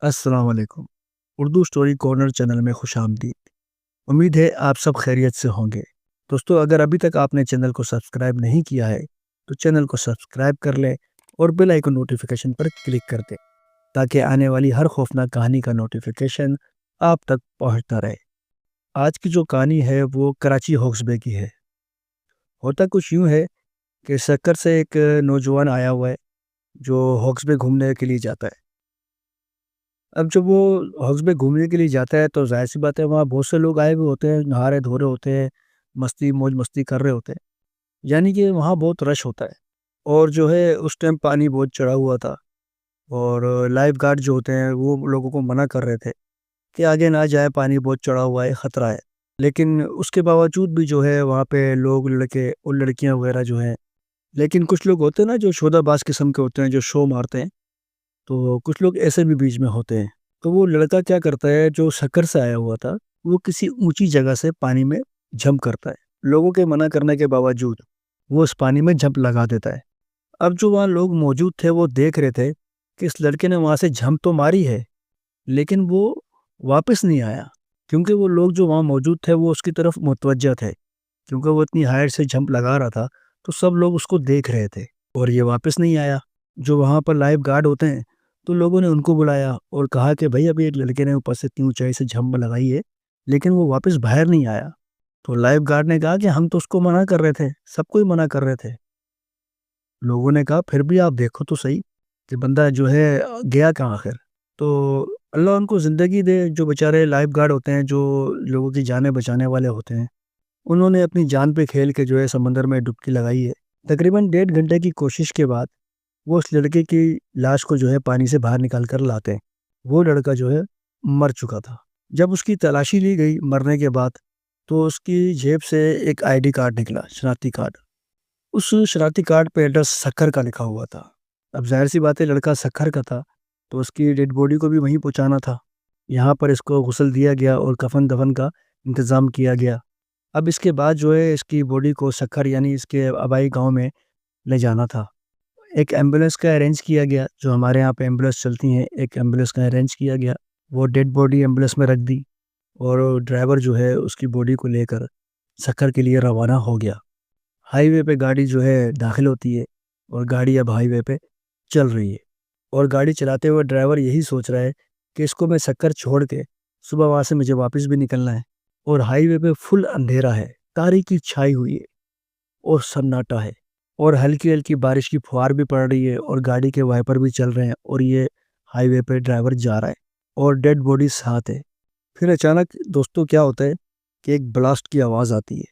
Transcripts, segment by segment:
السلام علیکم۔ Urdu story corner channel میں خوش آمدید۔ امید ہے آپ سب خیریت سے ہوں گے۔ دوستو، اگر ابھی تک آپ نے چینل کو سبسکرائب نہیں کیا ہے تو چینل کو سبسکرائب کر لیں اور بیل آئیکن نوٹیفیکیشن پر کلک کر دیں تاکہ آنے والی ہر خوفناک کہانی کا نوٹیفیکیشن آپ تک پہنچتا رہے۔ آج کی جو کہانی ہے وہ کراچی ہوکس بے کی ہے۔ ہوتا کچھ یوں ہے کہ سکر سے ایک نوجوان آیا ہوا ہے جو ہوکس بے گھومنے کے لیے جاتا ہے۔ اب جب وہ ہوکس بے گھومنے کے لیے جاتا ہے تو ظاہر سی بات ہے وہاں بہت سے لوگ آئے ہوئے ہوتے ہیں، نہا رہے دھو رہے ہوتے ہیں، موج مستی کر رہے ہوتے ہیں، یعنی کہ وہاں بہت رش ہوتا ہے۔ اور جو ہے اس ٹائم پانی بہت چڑھا ہوا تھا اور لائف گارڈ جو ہوتے ہیں وہ لوگوں کو منع کر رہے تھے کہ آگے نہ جائے، پانی بہت چڑھا ہوا ہے، خطرہ ہے۔ لیکن اس کے باوجود بھی جو ہے وہاں پہ لوگ، لڑکے اور لڑکیاں وغیرہ جو ہیں، لیکن کچھ لوگ ہوتے ہیں نا جو شودہ باز قسم کے ہوتے ہیں، جو شو مارتے ہیں، تو کچھ لوگ ایسے بھی بیچ میں ہوتے ہیں۔ تو وہ لڑکا کیا کرتا ہے جو سکر سے آیا ہوا تھا، وہ کسی اونچی جگہ سے پانی میں جمپ کرتا ہے۔ لوگوں کے منع کرنے کے باوجود وہ اس پانی میں جمپ لگا دیتا ہے۔ اب جو وہاں لوگ موجود تھے وہ دیکھ رہے تھے کہ اس لڑکے نے وہاں سے جمپ تو ماری ہے لیکن وہ واپس نہیں آیا، کیونکہ وہ لوگ جو وہاں موجود تھے وہ اس کی طرف متوجہ تھے، کیونکہ وہ اتنی ہائٹ سے جمپ لگا رہا تھا تو سب لوگ اس کو دیکھ رہے تھے اور یہ واپس نہیں آیا۔ جو وہاں پر لائف گارڈ ہوتے ہیں تو لوگوں نے ان کو بلایا اور کہا کہ بھائی ابھی ایک لڑکے نے اوپر سے اتنی اونچائی سے جمپ لگائی ہے لیکن وہ واپس باہر نہیں آیا۔ تو لائف گارڈ نے کہا کہ ہم تو اس کو منع کر رہے تھے، سب کو ہی منع کر رہے تھے۔ لوگوں نے کہا پھر بھی آپ دیکھو تو صحیح کہ بندہ جو ہے گیا کہاں آخر۔ تو اللہ ان کو زندگی دے، جو بیچارے لائف گارڈ ہوتے ہیں، جو لوگوں کی جانیں بچانے والے ہوتے ہیں، انہوں نے اپنی جان پہ کھیل کے جو ہے سمندر میں ڈبکی لگائی ہے۔ تقریباً 1.5 گھنٹے کی کوشش کے بعد وہ اس لڑکے کی لاش کو جو ہے پانی سے باہر نکال کر لاتے ہیں۔ وہ لڑکا جو ہے مر چکا تھا۔ جب اس کی تلاشی لی گئی مرنے کے بعد تو اس کی جیب سے ایک آئی ڈی کارڈ نکلا، شناختی کارڈ۔ اس شناختی کارڈ پہ ایڈریس سکر کا لکھا ہوا تھا۔ اب ظاہر سی بات ہے لڑکا سکر کا تھا تو اس کی ڈیڈ باڈی کو بھی وہیں پہنچانا تھا۔ یہاں پر اس کو غسل دیا گیا اور کفن دفن کا انتظام کیا گیا۔ اب اس کے بعد جو ہے اس کی باڈی کو سکر یعنی اس کے آبائی گاؤں میں لے جانا تھا۔ ایک ایمبولینس کا ارینج کیا گیا، جو ہمارے یہاں پہ ایمبولینس چلتی ہیں، ایک ایمبولینس کا ارینج کیا گیا۔ وہ ڈیڈ باڈی ایمبولینس میں رکھ دی اور ڈرائیور جو ہے اس کی باڈی کو لے کر سکر کے لیے روانہ ہو گیا۔ ہائی وے پہ گاڑی جو ہے داخل ہوتی ہے اور گاڑی اب ہائی وے پہ چل رہی ہے اور گاڑی چلاتے ہوئے ڈرائیور یہی سوچ رہا ہے کہ اس کو میں سکر چھوڑ کے صبح وہاں سے مجھے واپس بھی نکلنا ہے، اور ہائی وے پہ فل اندھیرا ہے، تاریکی چھائی ہوئی ہے اور سناٹا ہے، اور ہلکی ہلکی بارش کی پھوار بھی پڑ رہی ہے اور گاڑی کے وائپر بھی چل رہے ہیں، اور یہ ہائی وے پہ ڈرائیور جا رہا ہے اور ڈیڈ باڈی ساتھ ہے۔ پھر اچانک دوستوں کیا ہوتا ہے کہ ایک بلاسٹ کی آواز آتی ہے،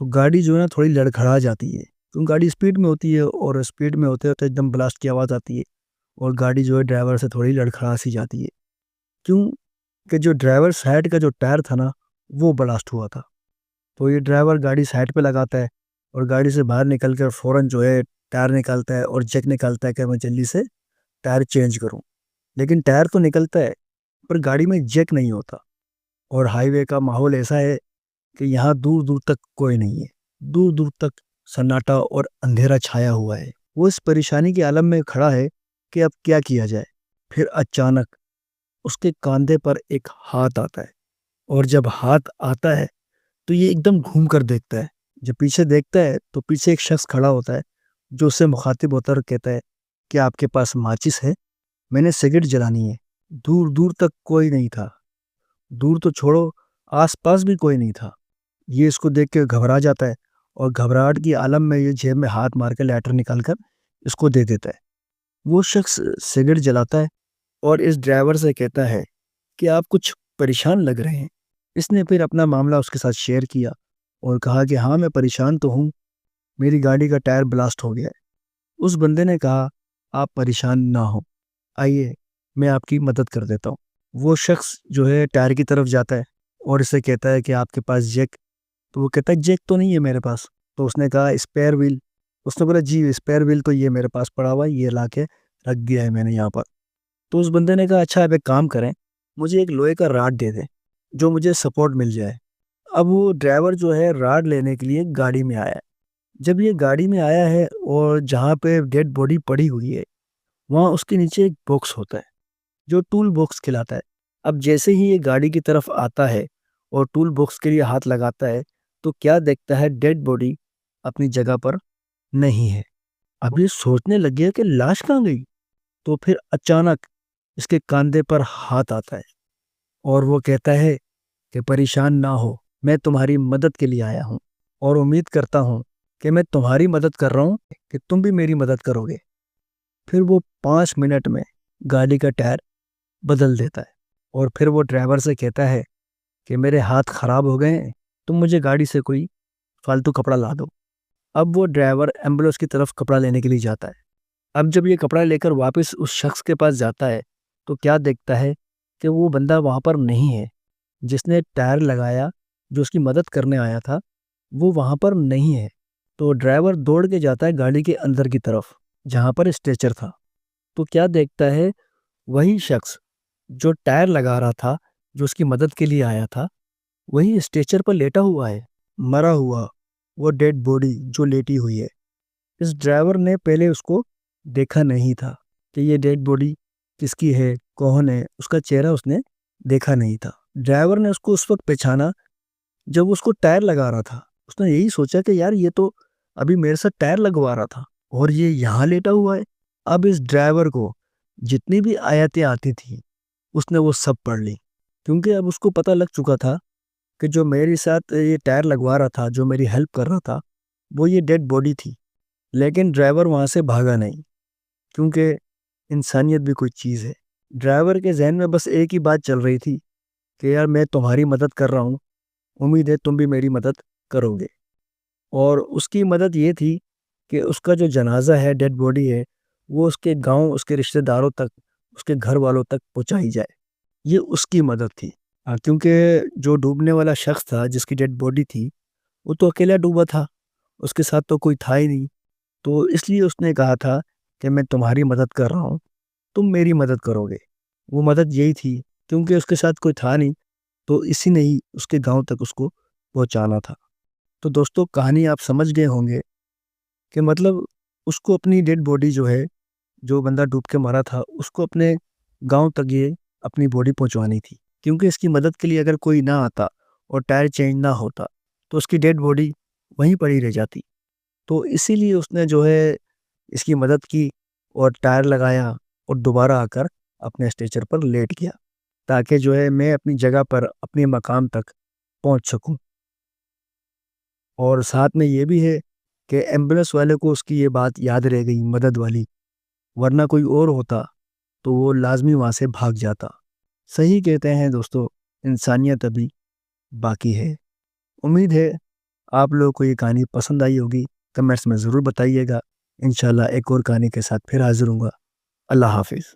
تو گاڑی جو ہے نا تھوڑی لڑکھڑا جاتی ہے، کیوں گاڑی سپیڈ میں ہوتی ہے اور سپیڈ میں ہوتے ہوتے ایک دم بلاسٹ کی آواز آتی ہے اور گاڑی جو ہے ڈرائیور سے تھوڑی لڑکھڑا سی جاتی ہے، کیوں کہ جو ڈرائیور سائڈ کا جو ٹائر تھا نا وہ بلاسٹ ہوا تھا۔ تو یہ ڈرائیور گاڑی سائڈ پہ لگاتا ہے اور گاڑی سے باہر نکل کر فوراً جو ہے ٹائر نکالتا ہے اور جیک نکالتا ہے کہ میں جلدی سے ٹائر چینج کروں، لیکن ٹائر تو نکلتا ہے پر گاڑی میں جیک نہیں ہوتا، اور ہائی وے کا ماحول ایسا ہے کہ یہاں دور دور تک کوئی نہیں ہے، دور دور تک سناٹا اور اندھیرا چھایا ہوا ہے۔ وہ اس پریشانی کے عالم میں کھڑا ہے کہ اب کیا کیا جائے۔ پھر اچانک اس کے کاندھے پر ایک ہاتھ آتا ہے، اور جب ہاتھ آتا ہے تو یہ ایک دم گھوم کر دیکھتا ہے۔ جب پیچھے دیکھتا ہے تو پیچھے ایک شخص کھڑا ہوتا ہے جو اسے مخاطب ہوتا اور کہتا ہے کہ آپ کے پاس ماچس ہے، میں نے سگریٹ جلانی ہے۔ دور دور تک کوئی نہیں تھا، دور تو چھوڑو آس پاس بھی کوئی نہیں تھا۔ یہ اس کو دیکھ کے گھبرا جاتا ہے اور گھبراہٹ کی عالم میں یہ جیب میں ہاتھ مار کے لائٹر نکال کر اس کو دے دیتا ہے۔ وہ شخص سگریٹ جلاتا ہے اور اس ڈرائیور سے کہتا ہے کہ آپ کچھ پریشان لگ رہے ہیں۔ اس نے پھر اپنا معاملہ اس کے ساتھ شیئر کیا اور کہا کہ ہاں میں پریشان تو ہوں، میری گاڑی کا ٹائر بلاسٹ ہو گیا ہے۔ اس بندے نے کہا آپ پریشان نہ ہوں، آئیے میں آپ کی مدد کر دیتا ہوں۔ وہ شخص جو ہے ٹائر کی طرف جاتا ہے اور اسے کہتا ہے کہ آپ کے پاس جیک؟ تو وہ کہتا ہے جیک تو نہیں ہے میرے پاس۔ تو اس نے کہا اسپیئر ویل؟ اس نے بولا جی اسپیئر ویل تو یہ میرے پاس پڑا ہوا ہے، یہ لا کے رکھ دیا ہے میں نے یہاں پر۔ تو اس بندے نے کہا اچھا اب ایک کام کریں، مجھے ایک لوہے کا راڈ دے دیں جو مجھے سپورٹ مل جائے۔ اب وہ ڈرائیور جو ہے راڈ لینے کے لیے گاڑی میں آیا ہے۔ جب یہ گاڑی میں آیا ہے اور جہاں پہ ڈیڈ باڈی پڑی ہوئی ہے وہاں اس کے نیچے ایک باکس ہوتا ہے جو ٹول باکس کھلاتا ہے۔ اب جیسے ہی یہ گاڑی کی طرف آتا ہے اور ٹول باکس کے لیے ہاتھ لگاتا ہے تو کیا دیکھتا ہے؟ ڈیڈ باڈی اپنی جگہ پر نہیں ہے۔ اب یہ سوچنے لگ گیا کہ لاش کہاں گئی؟ تو پھر اچانک اس کے کاندھے پر ہاتھ آتا ہے اور وہ کہتا ہے کہ پریشان نہ ہو، میں تمہاری مدد کے لیے آیا ہوں اور امید کرتا ہوں کہ میں تمہاری مدد کر رہا ہوں کہ تم بھی میری مدد کرو گے۔ پھر وہ 5 منٹ میں گاڑی کا ٹائر بدل دیتا ہے اور پھر وہ ڈرائیور سے کہتا ہے کہ میرے ہاتھ خراب ہو گئے ہیں، تم مجھے گاڑی سے کوئی فالتو کپڑا لا دو۔ اب وہ ڈرائیور ایمبولینس کی طرف کپڑا لینے کے لیے جاتا ہے۔ اب جب یہ کپڑا لے کر واپس اس شخص کے پاس جاتا ہے تو کیا دیکھتا ہے کہ وہ بندہ وہاں پر نہیں ہے، جس نے ٹائر لگایا، جو اس کی مدد کرنے آیا تھا، وہ وہاں پر نہیں ہے۔ تو ڈرائیور دوڑ کے جاتا ہے گاڑی کے اندر کی طرف جہاں پر اسٹریچر تھا، تو کیا دیکھتا ہے؟ وہی شخص جو ٹائر لگا رہا تھا، جو اس کی مدد کے لیے آیا تھا، وہی اسٹریچر پر لیٹا ہوا ہے، مرا ہوا، وہ ڈیڈ باڈی جو لیٹی ہوئی ہے۔ اس ڈرائیور نے پہلے اس کو دیکھا نہیں تھا کہ یہ ڈیڈ باڈی کس کی ہے، کون ہے، اس کا چہرہ اس نے دیکھا نہیں تھا۔ ڈرائیور نے اس کو اس وقت پہچانا جب وہ اس کو ٹائر لگا رہا تھا۔ اس نے یہی سوچا کہ یار یہ تو ابھی میرے ساتھ ٹائر لگوا رہا تھا اور یہ یہاں لیٹا ہوا ہے۔ اب اس ڈرائیور کو جتنی بھی آیتیں آتی تھیں اس نے وہ سب پڑھ لی، کیونکہ اب اس کو پتہ لگ چکا تھا کہ جو میرے ساتھ یہ ٹائر لگوا رہا تھا، جو میری ہیلپ کر رہا تھا، وہ یہ ڈیڈ باڈی تھی۔ لیکن ڈرائیور وہاں سے بھاگا نہیں، کیونکہ انسانیت بھی کوئی چیز ہے۔ ڈرائیور کے ذہن میں بس ایک ہی بات چل رہی تھی کہ یار میں تمہاری مدد کر رہا ہوں، امید ہے تم بھی میری مدد کرو گے۔ اور اس کی مدد یہ تھی کہ اس کا جو جنازہ ہے، ڈیڈ باڈی ہے، وہ اس کے گاؤں، اس کے رشتہ داروں تک، اس کے گھر والوں تک پہنچائی جائے۔ یہ اس کی مدد تھی، کیونکہ جو ڈوبنے والا شخص تھا، جس کی ڈیڈ باڈی تھی، وہ تو اکیلا ڈوبا تھا، اس کے ساتھ تو کوئی تھا ہی نہیں۔ تو اس لیے اس نے کہا تھا کہ میں تمہاری مدد کر رہا ہوں، تم میری مدد کرو گے۔ وہ مدد یہی تھی، کیونکہ اس کے ساتھ کوئی تھا نہیں، تو اسی نے ہی اس کے گاؤں تک اس کو پہنچانا تھا۔ تو دوستو، کہانی آپ سمجھ گئے ہوں گے کہ مطلب اس کو اپنی ڈیڈ باڈی جو ہے، جو بندہ ڈوب کے مرا تھا، اس کو اپنے گاؤں تک یہ اپنی باڈی پہنچوانی تھی، کیونکہ اس کی مدد کے لیے اگر کوئی نہ آتا اور ٹائر چینج نہ ہوتا تو اس کی ڈیڈ باڈی وہیں پڑی رہ جاتی۔ تو اسی لیے اس نے جو ہے اس کی مدد کی اور ٹائر لگایا اور دوبارہ آ کر اپنے اسٹریچر پر لیٹ گیا، تاکہ جو ہے میں اپنی جگہ پر، اپنے مقام تک پہنچ سکوں۔ اور ساتھ میں یہ بھی ہے کہ ایمبولینس والے کو اس کی یہ بات یاد رہ گئی، مدد والی، ورنہ کوئی اور ہوتا تو وہ لازمی وہاں سے بھاگ جاتا۔ صحیح کہتے ہیں دوستو، انسانیت ابھی باقی ہے۔ امید ہے آپ لوگوں کو یہ کہانی پسند آئی ہوگی، کمنٹس میں ضرور بتائیے گا۔ انشاءاللہ ایک اور کہانی کے ساتھ پھر حاضر ہوں گا۔ اللہ حافظ۔